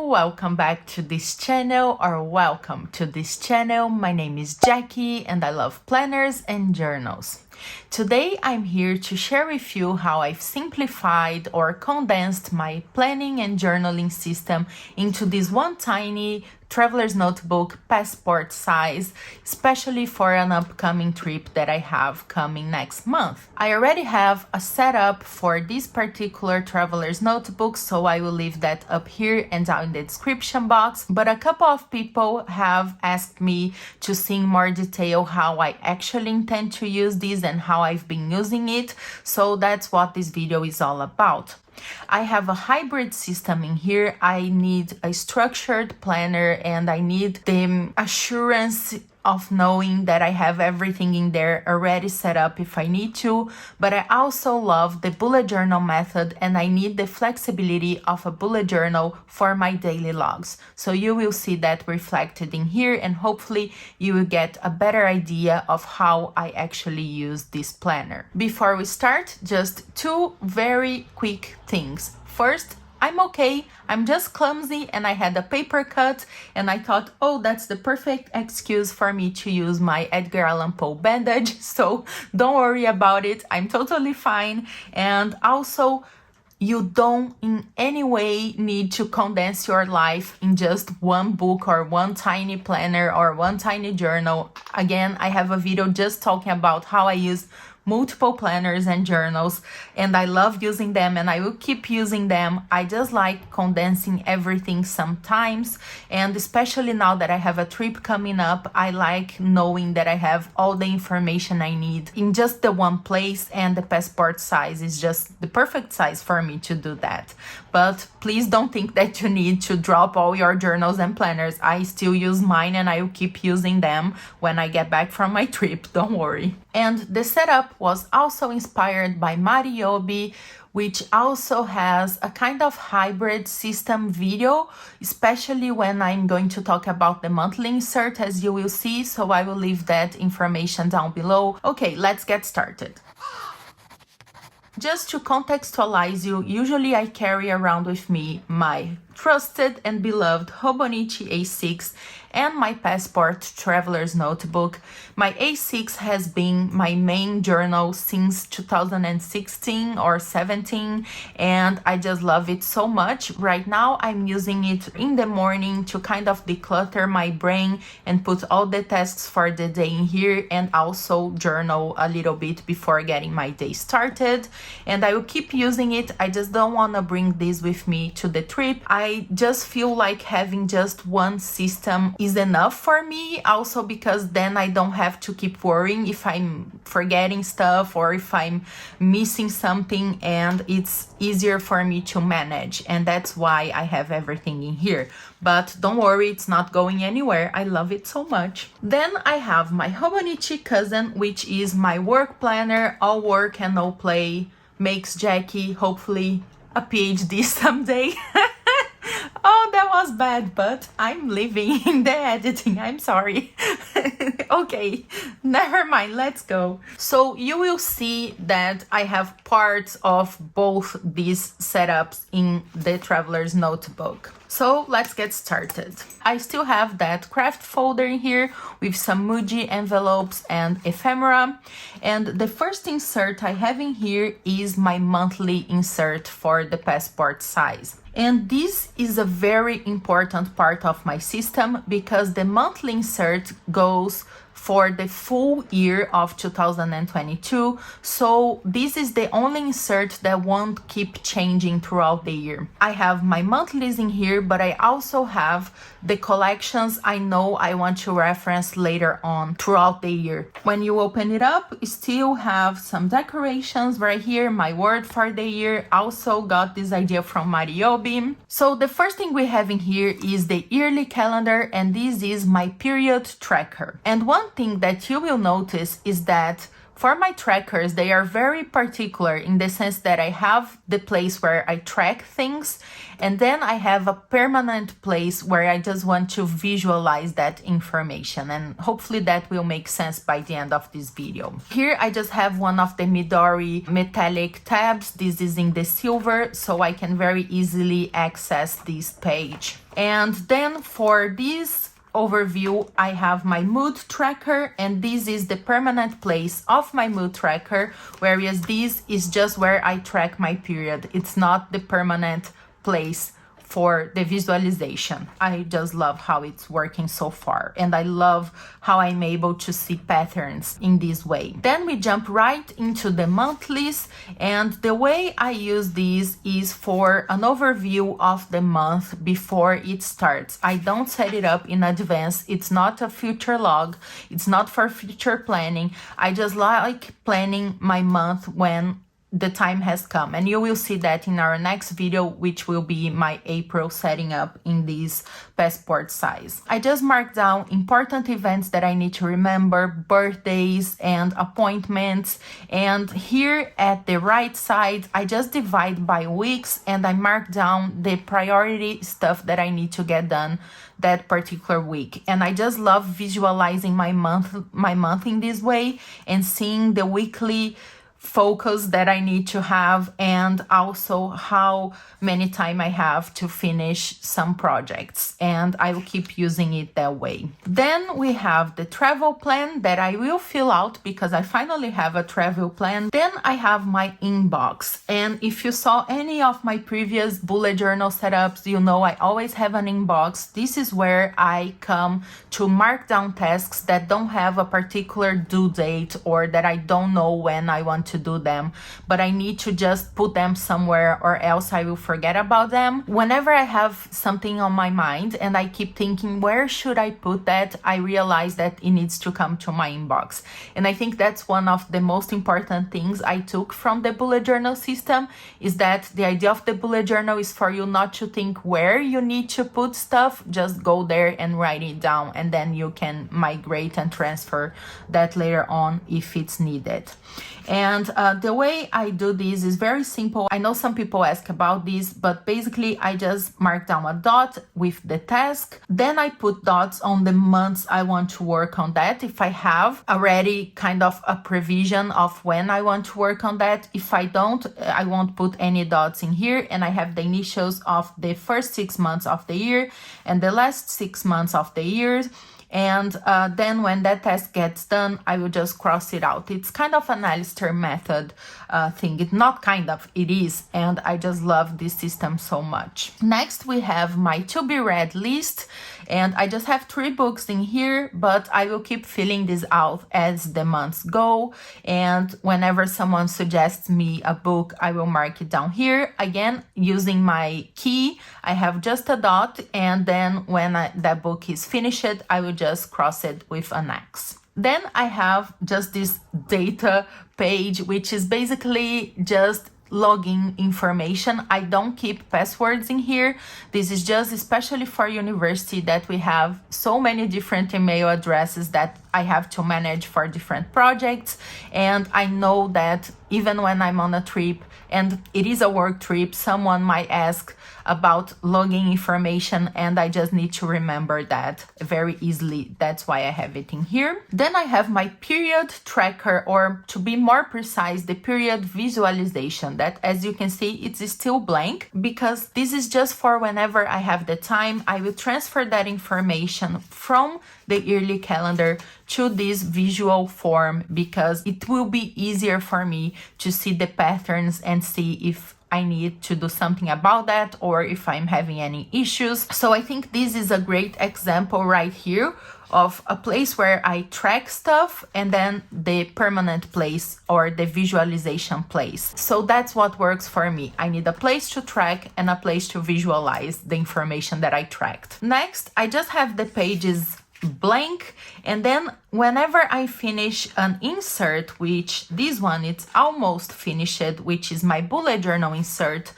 welcome back to this channel, or welcome to this channel. My name is Jackie and I love planners and journals. Today I'm here to share with you how I've simplified or condensed my planning and journaling system into this one tiny traveler's notebook, passport size, especially for an upcoming trip that I have coming next month. I already have a setup for this particular traveler's notebook, so I will leave that up here and down in the description box. But a couple of people have asked me to see in more detail how I actually intend to use this and how I've been using it, so that's what this video is all about. I have a hybrid system in here. I need a structured planner and I need the assurance of knowing that I have everything in there already set up if I need to, but I also love the bullet journal method and I need the flexibility of a bullet journal for my daily logs. So you will see that reflected in here and hopefully you will get a better idea of how I actually use this planner. Before we start, just two very quick things. First, I'm okay, I'm just clumsy and I had a paper cut and I thought, oh, that's the perfect excuse for me to use my Edgar Allan Poe bandage, so don't worry about it, I'm totally fine. And also, you don't in any way need to condense your life in just one book or one tiny planner or one tiny journal. Again, I have a video just talking about how I use multiple planners and journals and I love using them and I will keep using them. I just like condensing everything sometimes, and especially now that I have a trip coming up, I like knowing that I have all the information I need in just the one place, and the passport size is just the perfect size for me to do that. But please don't think that you need to drop all your journals and planners. I still use mine and I will keep using them when I get back from my trip, don't worry. And the setup was also inspired by Mariobi, which also has a kind of hybrid system video, especially when I'm going to talk about the monthly insert, as you will see, so I will leave that information down below. Okay, let's get started. Just to contextualize you, usually I carry around with me my trusted and beloved Hobonichi A6 and my passport traveler's notebook. My A6 has been my main journal since 2016 or 17 and I just love it so much. Right now I'm using it in the morning to kind of declutter my brain and put all the tasks for the day in here, and also journal a little bit before getting my day started. And I will keep using it. I just don't want to bring this with me to the trip. I just feel like having just one system is enough for me, also because then I don't have to keep worrying if I'm forgetting stuff or if I'm missing something, and it's easier for me to manage, and that's why I have everything in here. But don't worry, it's not going anywhere. I love it so much. Then I have my Hobonichi Cousin, which is my work planner, all work and no play. Makes Jackie hopefully a PhD someday. Oh, that was bad, but I'm living in the editing, I'm sorry. Okay, never mind, let's go. So you will see that I have parts of both these setups in the traveler's notebook. So let's get started. I still have that craft folder in here with some Muji envelopes and ephemera. And the first insert I have in here is my monthly insert for the passport size. And this is a very important part of my system because the monthly insert goes for the full year of 2022, so this is the only insert that won't keep changing throughout the year. I have my monthlies in here, but I also have the collections I know I want to reference later on throughout the year. When you open it up, you still have some decorations right here, my word for the year. Also got this idea from Mariobi. So the first thing we have in here is the yearly calendar, and this is my period tracker. And one thing that you will notice is that For my trackers, they are very particular in the sense that I have the place where I track things, and then I have a permanent place where I just want to visualize that information, and hopefully that will make sense by the end of this video. Here I just have one of the Midori metallic tabs. This is in the silver, so I can very easily access this page. And then for this overview, I have my mood tracker, and this is the permanent place of my mood tracker, whereas this is just where I track my period. It's not the permanent place for the visualization. I just love how it's working so far, and I love how I'm able to see patterns in this way. Then we jump right into the monthlies, and the way I use these is for an overview of the month before it starts. I don't set it up in advance. It's not a future log. It's not for future planning. I just like planning my month when the time has come, and you will see that in our next video, which will be my April setting up in this passport size. I just marked down important events that I need to remember, birthdays and appointments, and here at the right side I just divide by weeks, and I mark down the priority stuff that I need to get done that particular week. And I just love visualizing my month in this way and seeing the weekly focus that I need to have, and also how many time I have to finish some projects, and I will keep using it that way. Then we have the travel plan that I will fill out because I finally have a travel plan. Then I have my inbox, and if you saw any of my previous bullet journal setups, you know I always have an inbox. This is where I come to mark down tasks that don't have a particular due date, or that I don't know when I want to do them, but I need to just put them somewhere or else I will forget about them. Whenever I have something on my mind and I keep thinking, where should I put that? I realize that it needs to come to my inbox. And I think that's one of the most important things I took from the bullet journal system, is that the idea of the bullet journal is for you not to think where you need to put stuff, just go there and write it down, and then you can migrate and transfer that later on if it's needed. And the way I do this is very simple. I know some people ask about this, but basically I just mark down a dot with the task. Then I put dots on the months I want to work on that, if I have already kind of a prevision of when I want to work on that. If I don't, I won't put any dots in here, and I have the initials of the first 6 months of the year and the last 6 months of the year. And then when that task gets done, I will just cross it out. It's kind of an Alistair method thing. It's not kind of, it is. And I just love this system so much. Next, we have my to be read list. And I just have 3 books in here, but I will keep filling this out as the months go. And whenever someone suggests me a book, I will mark it down here. Again, using my key, I have just a dot. And then when that book is finished, I will just cross it with an X. Then I have just this data page, which is basically just login information. I don't keep passwords in here. This is just especially for university, that we have so many different email addresses that I have to manage for different projects. And I know that even when I'm on a trip and it is a work trip, someone might ask about login information, and I just need to remember that very easily. That's why I have it in here. Then I have my period tracker, or to be more precise, the period visualization, that, as you can see, it's still blank because this is just for whenever I have the time. I will transfer that information from the yearly calendar to this visual form because it will be easier for me to see the patterns and see if I need to do something about that or if I'm having any issues. So I think this is a great example right here of a place where I track stuff and then the permanent place or the visualization place. So that's what works for me. I need a place to track and a place to visualize the information that I tracked. Next, I just have the pages blank, and then whenever I finish an insert, which this one it's almost finished, which is my bullet journal insert,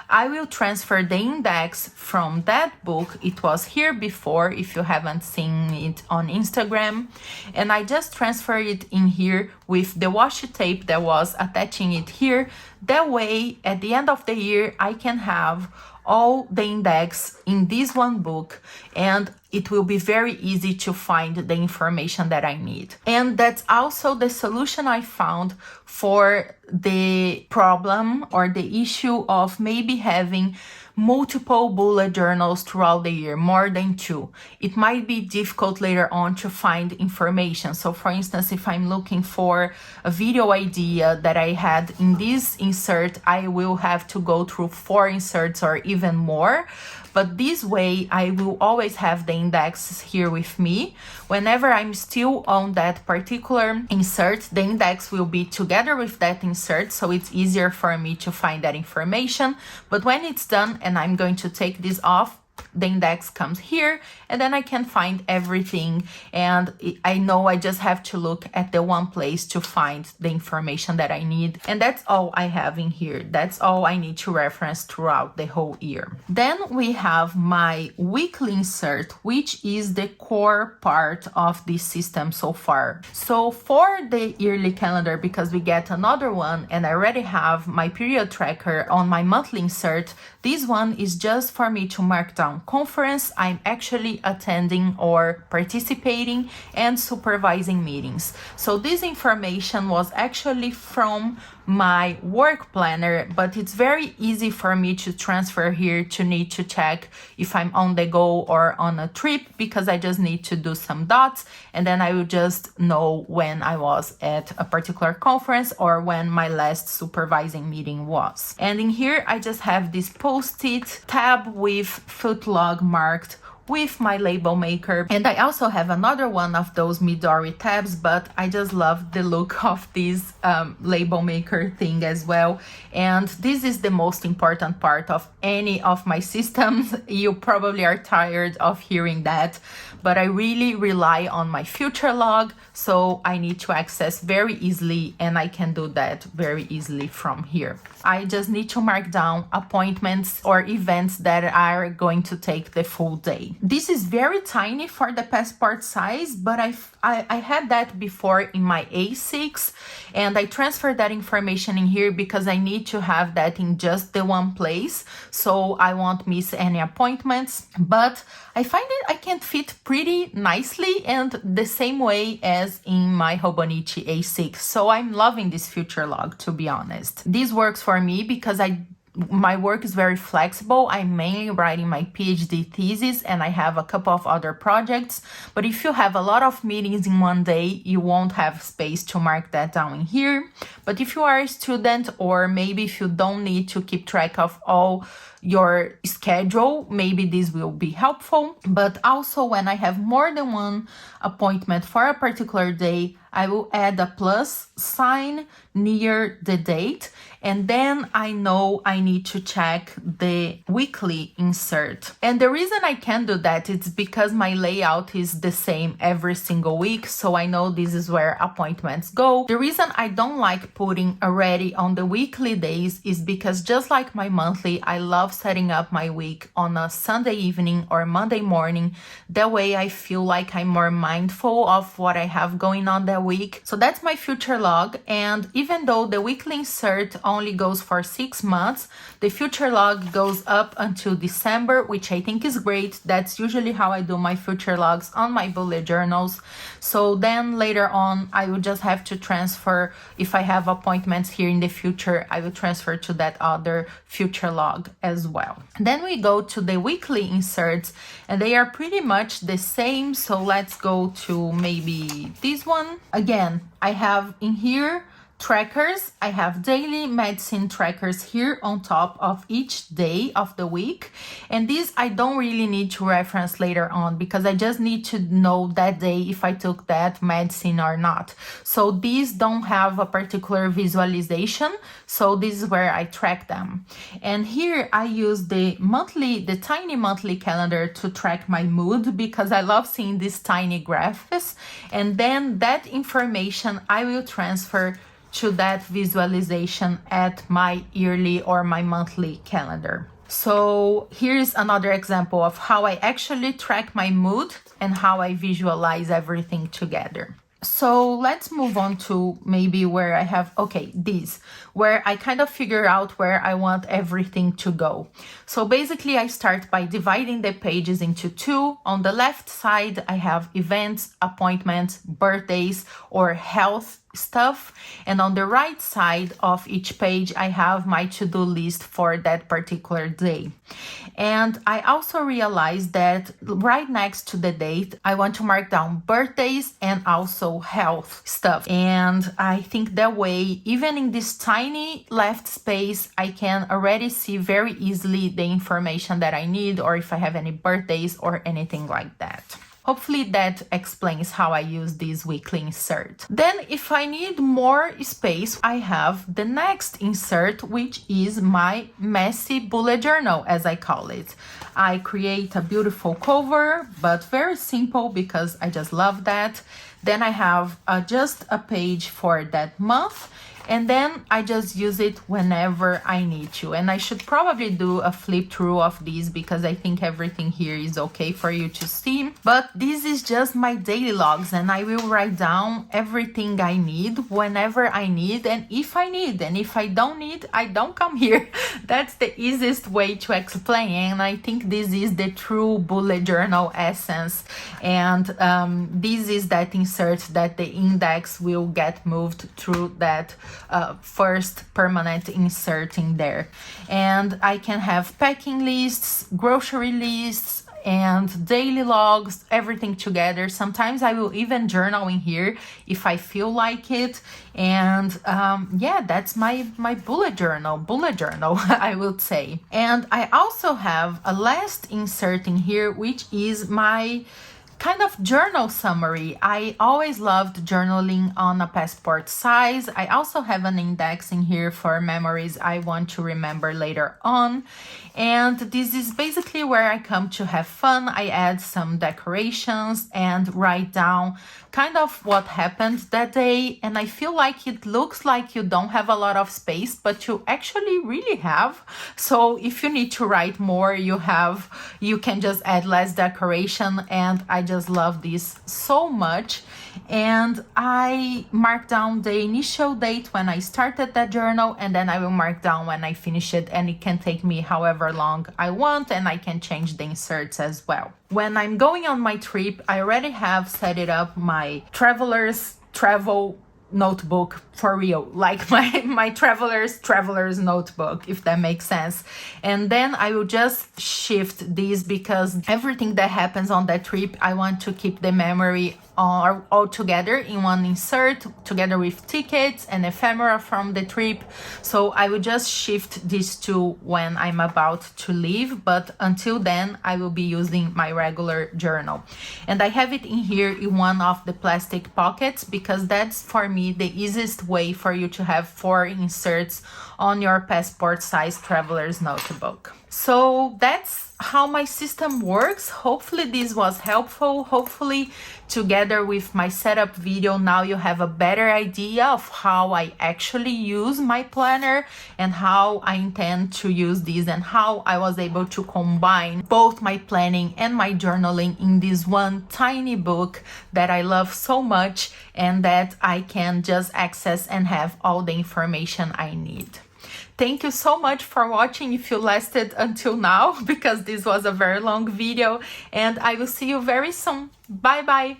I will transfer the index from that book. It was here before, if you haven't seen it on Instagram. And I just transfer it in here with the washi tape that was attaching it here. That way, at the end of the year, I can have all the index in this one book, and it will be very easy to find the information that I need. And that's also the solution I found for the problem or the issue of maybe having multiple bullet journals throughout the year, more than 2. It might be difficult later on to find information. So for instance, if I'm looking for a video idea that I had in this insert, I will have to go through 4 inserts or even more. But this way, I will always have the index here with me. Whenever I'm still on that particular insert, the index will be together with that insert, so it's easier for me to find that information. But when it's done and I'm going to take this off, the index comes here, and then I can find everything, and I know I just have to look at the one place to find the information that I need, and that's all I have in here. That's all I need to reference throughout the whole year. Then we have my weekly insert, which is the core part of this system so far. So for the yearly calendar, because we get another one and I already have my period tracker on my monthly insert, this one is just for me to mark down conference I'm actually attending or participating, and supervising meetings. So this information was actually from my work planner, but it's very easy for me to transfer here to need to check if I'm on the go or on a trip, because I just need to do some dots, and then I will just know when I was at a particular conference or when my last supervising meeting was. And in here I just have this post-it tab with footlog marked with my label maker, and I also have another one of those Midori tabs, but I just love the look of this label maker thing as well. And this is the most important part of any of my systems. You probably are tired of hearing that, but I really rely on my future log, so I need to access very easily, and I can do that very easily from here. I just need to mark down appointments or events that are going to take the full day. This is very tiny for the passport size, but I had that before in my A6, and I transferred that information in here because I need to have that in just the one place, so I won't miss any appointments. But I find it I can fit pretty nicely and the same way as in my Hobonichi A6. So I'm loving this future log, to be honest. This works for me because my work is very flexible. I'm mainly writing my PhD thesis and I have a couple of other projects. But if you have a lot of meetings in one day, you won't have space to mark that down in here. But if you are a student, or maybe if you don't need to keep track of all your schedule, maybe this will be helpful. But also when I have more than one appointment for a particular day, I will add a plus sign near the date, and then I know I need to check the weekly insert. And the reason I can do that is because my layout is the same every single week, so I know this is where appointments go. The reason I don't like putting already on the weekly days is because, just like my monthly, I love setting up my week on a Sunday evening or Monday morning. That way I feel like I'm more mindful of what I have going on that week. So that's my future log, and even though the weekly insert only goes for 6 months, the future log goes up until December, which I think is great. That's usually how I do my future logs on my bullet journals. So then later on, I will just have to transfer, if I have appointments here in the future, I will transfer to that other future log as well. Then we go to the weekly inserts, and they are pretty much the same. So let's go to maybe this one. Again, I have in here trackers. I have daily medicine trackers here on top of each day of the week, and these I don't really need to reference later on because I just need to know that day if I took that medicine or not. So these don't have a particular visualization, so this is where I track them. And here I use the tiny monthly calendar to track my mood, because I love seeing these tiny graphs, and then that information I will transfer to that visualization at my yearly or my monthly calendar. So here's another example of how I actually track my mood and how I visualize everything together. So let's move on to maybe where I have, where I kind of figure out where I want everything to go. So basically I start by dividing the pages into two. On the left side, I have events, appointments, birthdays, or health stuff. And on the right side of each page, I have my to-do list for that particular day. And I also realized that right next to the date, I want to mark down birthdays and also health stuff. And I think that way, even in this tiny left space, I can already see very easily the information that I need, or if I have any birthdays or anything like that. Hopefully that explains how I use this weekly insert. Then if I need more space, I have the next insert, which is my messy bullet journal, as I call it. I create a beautiful cover, but very simple because I just love that. Then I have just a page for that month. And then I just use it whenever I need to. And I should probably do a flip through of these because I think everything here is okay for you to see. But this is just my daily logs, and I will write down everything I need whenever I need and if I need. And if I don't need, I don't come here. That's the easiest way to explain. And I think this is the true bullet journal essence. And this is that insert that the index will get moved through that first permanent insert in there. And I can have packing lists, grocery lists, and daily logs, everything together. Sometimes I will even journal in here if I feel like it. And yeah, that's my bullet journal, I would say. And I also have a last insert in here, which is my kind of journal summary. I always loved journaling on a passport size. I also have an index in here for memories I want to remember later on. And this is basically where I come to have fun. I add some decorations and write down kind of what happened that day. And I feel like it looks like you don't have a lot of space, but you actually really have. So if you need to write more, you can just add less decoration. And I just love this so much. And I mark down the initial date when I started that journal, and then I will mark down when I finish it, and it can take me however long I want, and I can change the inserts as well. When I'm going on my trip, I already have set it up my travel notebook for real, like my traveler's notebook, if that makes sense. And then I will just shift this because everything that happens on that trip, I want to keep the memory all together in one insert, together with tickets and ephemera from the trip. So I will just shift these two when I'm about to leave, but until then I will be using my regular journal. And I have it in here in one of the plastic pockets because that's for me the easiest way for you to have 4 inserts on your passport size traveler's notebook. So that's how my system works. Hopefully this was helpful. Hopefully together with my setup video, now you have a better idea of how I actually use my planner and how I intend to use this and how I was able to combine both my planning and my journaling in this one tiny book that I love so much and that I can just access and have all the information I need. Thank you so much for watching if you lasted until now, because this was a very long video, and I will see you very soon. Bye bye!